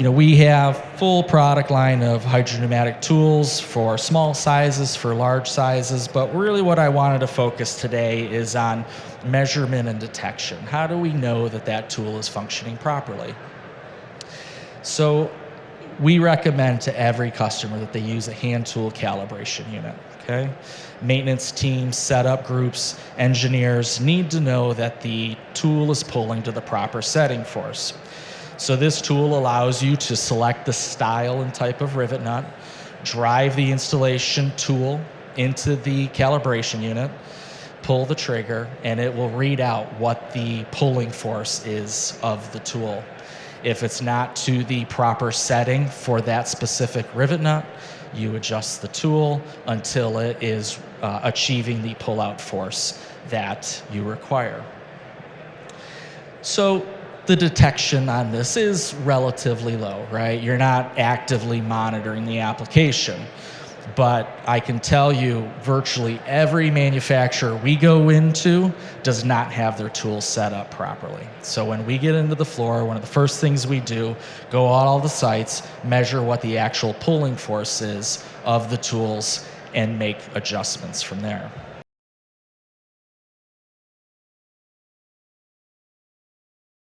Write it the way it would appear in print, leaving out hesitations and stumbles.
We have full product line of hydropneumatic tools for small sizes, for large sizes, but really what I wanted to focus today is on measurement and detection. How do we know that that tool is functioning properly? So we recommend to every customer that they use a hand tool calibration unit, okay? Maintenance teams, setup groups, engineers need to know that the tool is pulling to the proper setting force. So this tool allows you to select the style and type of rivet nut, drive the installation tool into the calibration unit, pull the trigger, and it will read out what the pulling force is of the tool. If it's not to the proper setting for that specific rivet nut, you adjust the tool until it is achieving the pull-out force that you require. So the detection on this is relatively low, right? You're not actively monitoring the application. But I can tell you virtually every manufacturer we go into does not have their tools set up properly. So when we get into the floor, one of the first things we do, go on all the sites, measure what the actual pulling force is of the tools, and make adjustments from there.